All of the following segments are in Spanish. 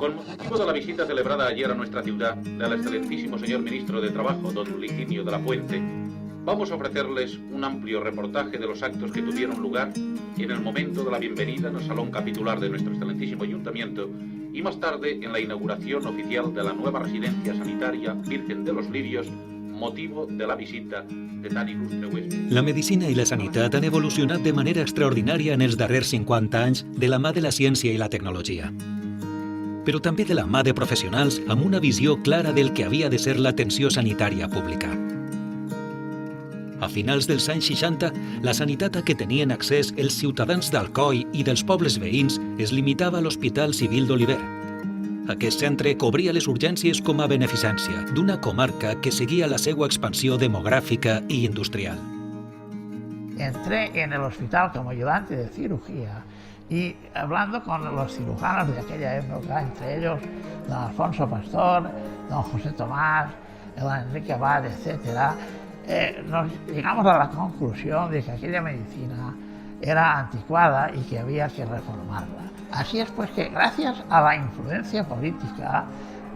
Con motivo de la visita celebrada ayer a nuestra ciudad del excelentísimo señor ministro de Trabajo, don Licinio de la Puente, vamos a ofrecerles un amplio reportaje de los actos que tuvieron lugar en el momento de la bienvenida en el salón capitular de nuestro excelentísimo ayuntamiento y más tarde en la inauguración oficial de la nueva residencia sanitaria Virgen de los Lirios, motivo de la visita de tan il·lustre huésped. La medicina i la sanitat han evolucionat de manera extraordinària en els darrers 50 anys de la mà de la ciència i la tecnologia. Però també de la mà de professionals amb una visió clara del que havia de ser l'atenció sanitària pública. A finals dels anys 60, la sanitat a què tenien accés els ciutadans d'Alcoi i dels pobles veïns es limitava a l'Hospital Civil d'Oliver. Aquest centre cobria les urgències com a beneficència d'una comarca que seguia la seva expansió demogràfica i industrial. Entré en el hospital como ayudante de cirugía y hablando con los cirujanos de aquella época, entre ellos don Alfonso Pastor, don José Tomás, don Enrique Abad, etc., llegamos a la conclusión de que aquella medicina era anticuada y que había que reformarla. Así es pues que gracias a la influencia política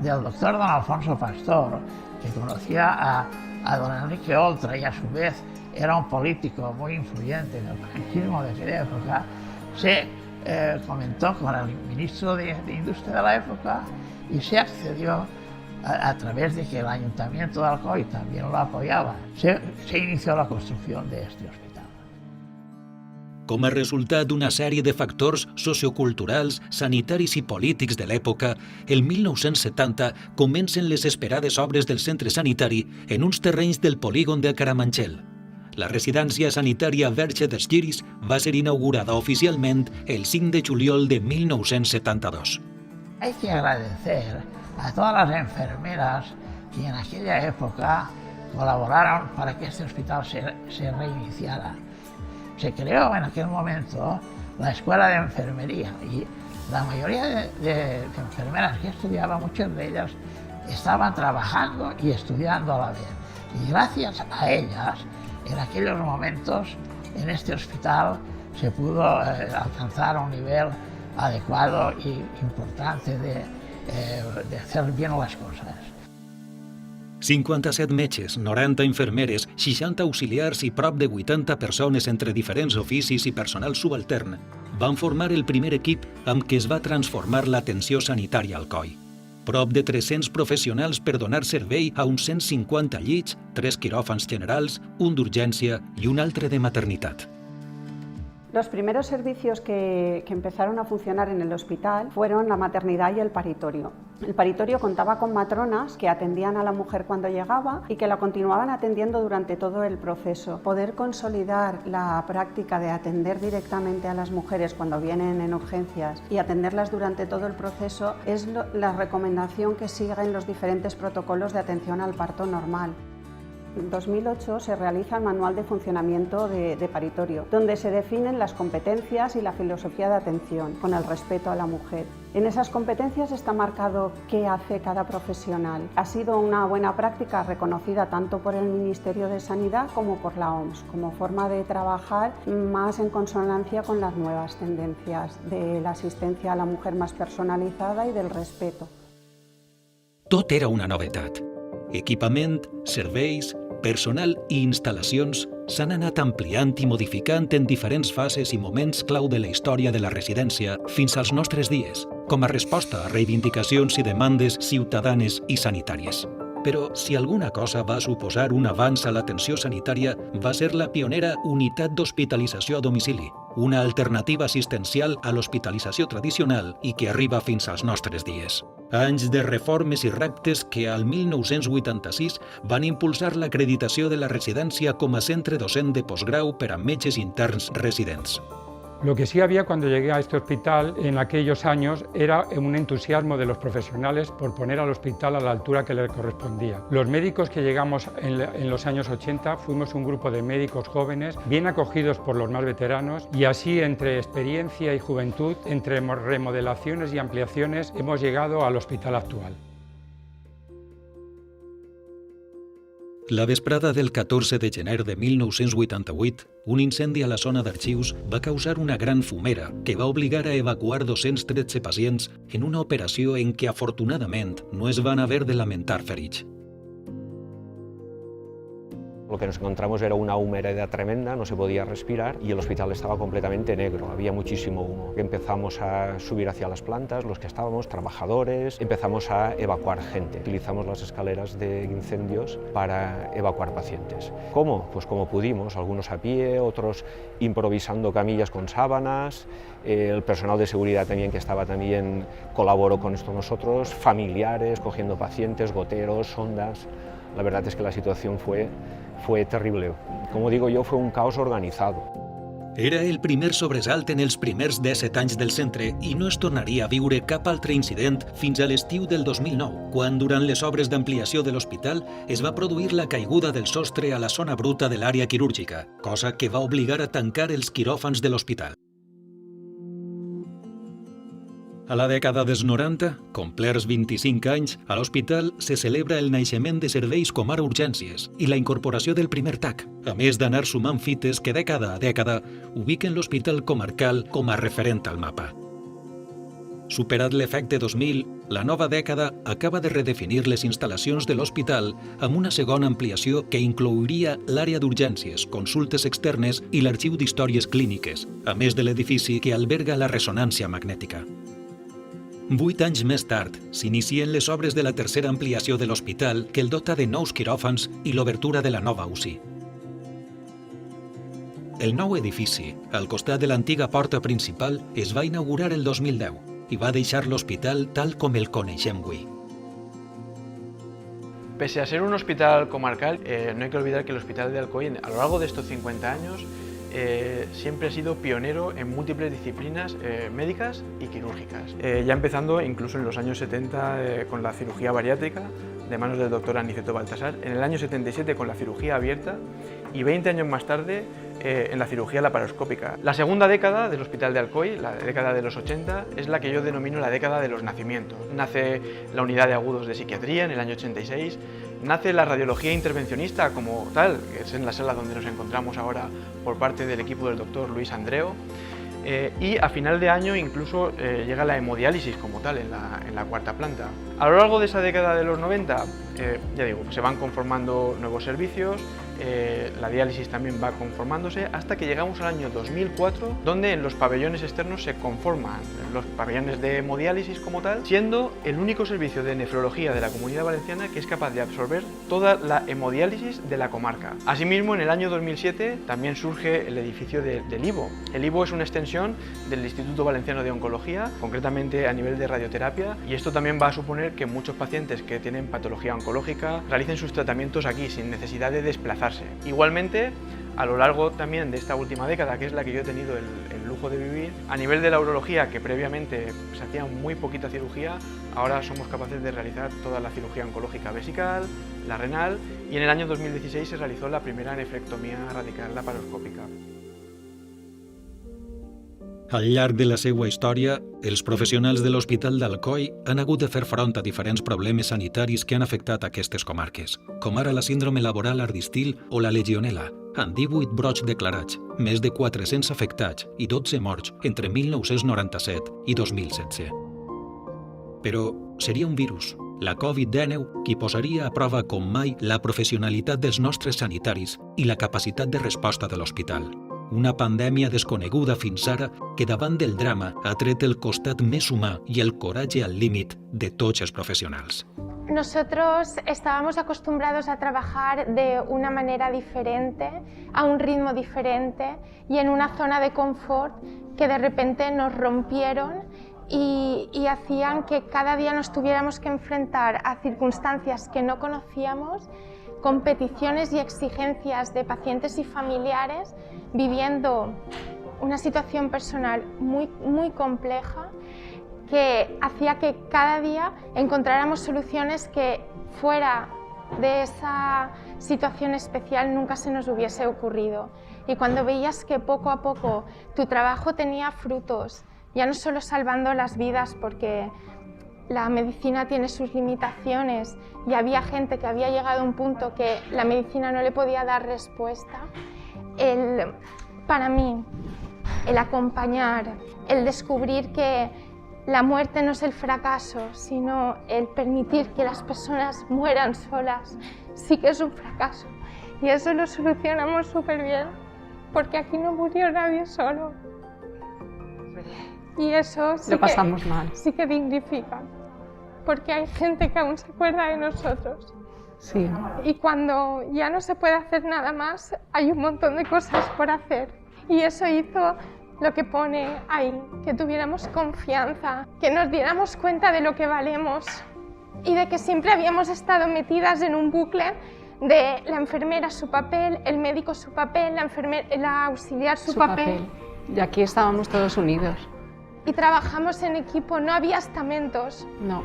del doctor don Alfonso Pastor, que conocía a don Enrique Oltra y a su vez era un político muy influyente en el franquismo de aquella época, se comentó con el ministro de Industria de la época y se accedió a través de que el Ayuntamiento de Alcoi también lo apoyaba. Se inició la construcción de este hospital. Com a resultat d'una sèrie de factors socioculturals, sanitaris i polítics de l'època, el 1970 comencen les esperades obres del centre sanitari en uns terrenys del polígon de Caramanchel. La residència sanitària Verge dels Lliris va ser inaugurada oficialment el 5 de juliol de 1972. Hay que agradecer a todas las enfermeras que en aquella época colaboraron para que este hospital se reiniciara. Se creó en aquel momento la Escuela de Enfermería y la mayoría de enfermeras que estudiaban, muchas de ellas estaban trabajando y estudiando a la vez. Y gracias a ellas, en aquellos momentos, en este hospital se pudo alcanzar un nivel adecuado y importante de hacer bien las cosas. 57 metges, 90 infermeres, 60 auxiliars i prop de 80 persones entre diferents oficis i personal subaltern van formar el primer equip amb què es va transformar l'atenció sanitària al Alcoi. Prop de 300 professionals per donar servei a uns 150 llits, 3 quiròfans generals, un d'urgència i un altre de maternitat. Los primeros servicios que empezaron a funcionar en el hospital fueron la maternidad y el paritorio. El paritorio contaba con matronas que atendían a la mujer cuando llegaba y que la continuaban atendiendo durante todo el proceso. Poder consolidar la práctica de atender directamente a las mujeres cuando vienen en urgencias y atenderlas durante todo el proceso es la recomendación que siguen los diferentes protocolos de atención al parto normal. En 2008 se realiza el Manual de Funcionamiento de Paritorio, donde se definen las competencias y la filosofía de atención, con el respeto a la mujer. En esas competencias está marcado qué hace cada profesional. Ha sido una buena práctica reconocida tanto por el Ministerio de Sanidad como por la OMS, como forma de trabajar más en consonancia con las nuevas tendencias de la asistencia a la mujer más personalizada y del respeto. Tot era una novetat. Equipament, serveis, personal i instal·lacions s'han anat ampliant i modificant en diferents fases i moments clau de la història de la residència fins als nostres dies, com a resposta a reivindicacions i demandes ciutadanes i sanitàries. Però si alguna cosa va suposar un avanç a l'atenció sanitària va ser la pionera unitat d'hospitalització a domicili, una alternativa assistencial a l'hospitalització tradicional i que arriba fins als nostres dies. Anys de reformes i reptes que al 1986 van impulsar l'acreditació de la residència com a centre docent de postgrau per a metges interns residents. Lo que sí había cuando llegué a este hospital en aquellos años era un entusiasmo de los profesionales por poner al hospital a la altura que le correspondía. Los médicos que llegamos en los años 80 fuimos un grupo de médicos jóvenes, bien acogidos por los más veteranos, y así entre experiencia y juventud, entre remodelaciones y ampliaciones, hemos llegado al hospital actual. La vesprada del 14 de gener de 1988, un incendi a la zona d'arxius va causar una gran fumera que va obligar a evacuar 213 pacients en una operació en què, afortunadament, no es van haver de lamentar ferits. Lo que nos encontramos era una humedad tremenda, no se podía respirar y el hospital estaba completamente negro, había muchísimo humo. Empezamos a subir hacia las plantas, los que estábamos, trabajadores, empezamos a evacuar gente. Utilizamos las escaleras de incendios para evacuar pacientes. ¿Cómo? Pues como pudimos, algunos a pie, otros improvisando camillas con sábanas, el personal de seguridad también que estaba también colaboró con esto nosotros, familiares, cogiendo pacientes, goteros, sondas. La verdad es que la situación fue terrible. Como digo yo, fue un caos organizado. Era el primer sobresalt en els primers 17 anys del centre i no es tornaria a viure cap altre incident fins a l'estiu del 2009, quan, durant les obres d'ampliació de l'hospital, es va produir la caiguda del sostre a la zona bruta de l'àrea quirúrgica, cosa que va obligar a tancar els quiròfans de l'hospital. A la dècada dels 90, complerts 25 anys, a l'hospital se celebra el naixement de serveis com ara urgències i la incorporació del primer TAC, a més d'anar sumant fites que dècada a dècada ubiquen l'hospital comarcal com a referent al mapa. Superat l'efecte 2000, la nova dècada acaba de redefinir les instal·lacions de l'hospital amb una segona ampliació que inclouria l'àrea d'urgències, consultes externes i l'arxiu d'històries clíniques, a més de l'edifici que alberga la ressonància magnètica. 8 anys més tard, s'inicien les obres de la tercera ampliació de l'hospital que el dota de nous quiròfans i l'obertura de la nova UCI. El nou edifici, al costat de l'antiga porta principal, es va inaugurar el 2010 i va deixar l'hospital tal com el coneixem avui. Pese a ser un hospital comarcal, no hay que olvidar que el Hospital de Alcoy, a lo largo de estos 50 años, siempre ha sido pionero en múltiples disciplinas médicas y quirúrgicas. Ya empezando incluso en los años 70 con la cirugía bariátrica de manos del doctor Aniceto Baltasar, en el año 77 con la cirugía abierta y 20 años más tarde en la cirugía laparoscópica. La segunda década del Hospital de Alcoy, la década de los 80, es la que yo denomino la década de los nacimientos. Nace la unidad de agudos de psiquiatría en el año 86, nace la radiología intervencionista como tal, que es en la sala donde nos encontramos ahora por parte del equipo del doctor Luis Andreo, y a final de año incluso llega la hemodiálisis como tal en la cuarta planta. A lo largo de esa década de los 90, ya digo, se van conformando nuevos servicios, la diálisis también va conformándose hasta que llegamos al año 2004, donde en los pabellones externos se conforman los pabellones de hemodiálisis como tal, siendo el único servicio de nefrología de la Comunidad Valenciana que es capaz de absorber toda la hemodiálisis de la comarca. Asimismo, en el año 2007 también surge el edificio del IVO. El IVO es una extensión del Instituto Valenciano de Oncología, concretamente a nivel de radioterapia, y esto también va a suponer que muchos pacientes que tienen patología oncológica realicen sus tratamientos aquí sin necesidad de desplazarse. Igualmente, a lo largo también de esta última década, que es la que yo he tenido el lujo de vivir, a nivel de la urología, que previamente se hacía muy poquita cirugía, ahora somos capaces de realizar toda la cirugía oncológica vesical, la renal, y en el año 2016 se realizó la primera nefrectomía radical laparoscòpica. Al llarg de la seva història, els professionals de l'Hospital d'Alcoi han hagut de fer front a diferents problemes sanitaris que han afectat aquestes comarques, com ara la síndrome laboral ardistil o la legionela, amb 18 brots declarats, més de 400 afectats i 12 morts entre 1997 i 2016. Però seria un virus, la Covid-19, qui posaria a prova com mai la professionalitat dels nostres sanitaris i la capacitat de resposta de l'hospital. Una pandèmia desconeguda fins ara que davant del drama ha tret el costat més humà i el coratge al límit de tots els professionals. Nosotros estábamos acostumbrados a trabajar de una manera diferente, a un ritmo diferente y en una zona de confort que de repente nos rompieron y hacían que cada día nos tuviéramos que enfrentar a circunstancias que no conocíamos, con peticiones y exigencias de pacientes y familiares, viviendo una situación personal muy compleja que hacía que cada día encontráramos soluciones que fuera de esa situación especial nunca se nos hubiese ocurrido. Y cuando veías que poco a poco tu trabajo tenía frutos, ya no solo salvando las vidas, porque la medicina tiene sus limitaciones y había gente que había llegado a un punto que la medicina no le podía dar respuesta, para mí, el acompañar, el descubrir que la muerte no es el fracaso, sino el permitir que las personas mueran solas, sí que es un fracaso. Y eso lo solucionamos súper bien, porque aquí no murió nadie solo. Y eso sí lo pasamos mal. Sí que dignifica, porque hay gente que aún se acuerda de nosotros. Sí. Y cuando ya no se puede hacer nada más, hay un montón de cosas por hacer. Y eso hizo lo que pone ahí, que tuviéramos confianza, que nos diéramos cuenta de lo que valemos y de que siempre habíamos estado metidas en un bucle de la enfermera su papel, el médico su papel, la auxiliar su papel. Y aquí estábamos todos unidos. Y trabajamos en equipo, no había estamentos. No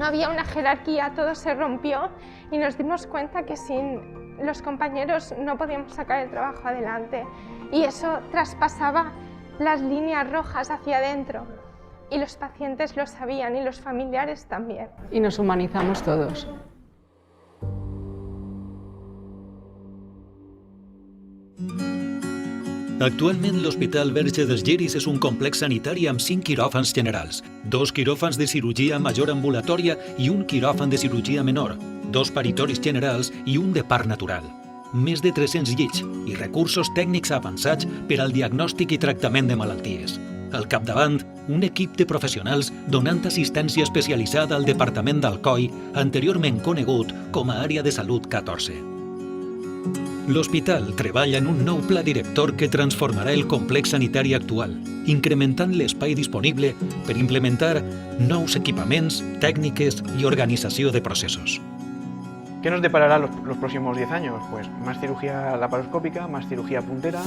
había una jerarquía, todo se rompió y nos dimos cuenta que sin los compañeros no podíamos sacar el trabajo adelante. Y eso traspasaba las líneas rojas hacia adentro. Y los pacientes lo sabían y los familiares también. Y nos humanizamos todos. Actualment, l'Hospital Verge dels Lliris és un complex sanitari amb 5 quiròfans generals, 2 quiròfans de cirurgia major ambulatòria i un quiròfan de cirurgia menor, 2 paritoris generals i un de part natural. Més de 300 llits i recursos tècnics avançats per al diagnòstic i tractament de malalties. Al capdavant, un equip de professionals donant assistència especialitzada al Departament d'Alcoi, anteriorment conegut com a Àrea de Salut 14. L'hospital treballa en un nou pla director que transformarà el complex sanitari actual, incrementant l'espai disponible per implementar nous equipaments, tècniques i organització de processos. ¿Qué nos deparará los próximos 10 años? Pues más cirugía laparoscópica, más cirugía puntera,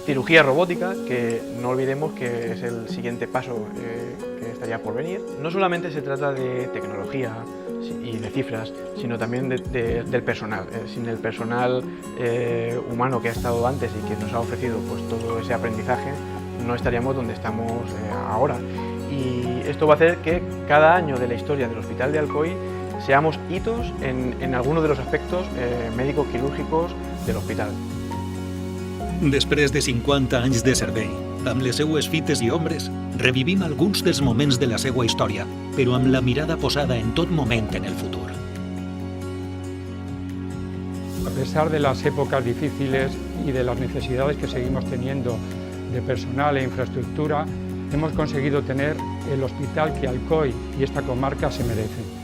cirugía robótica, que no olvidemos que es el siguiente paso que estaría por venir. No solamente se trata de tecnología y de cifras, sino también del personal. Sin el personal humano que ha estado antes y que nos ha ofrecido pues, todo ese aprendizaje, no estaríamos donde estamos ahora. Y esto va a hacer que cada año de la historia del Hospital de Alcoy seamos hitos en algunos de los aspectos médico-quirúrgicos del hospital. Després de 50 anys de servei, amb les seues fites i ombres, revivim alguns dels moments de la seva història, però amb la mirada posada en tot moment en el futur. A pesar de las épocas difíciles y de las necesidades que seguimos teniendo de personal e infraestructura, hemos conseguido tener el hospital que Alcoy y esta comarca se merecen.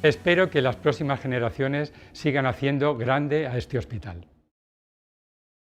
Espero que las próximas generaciones sigan haciendo grande a este hospital.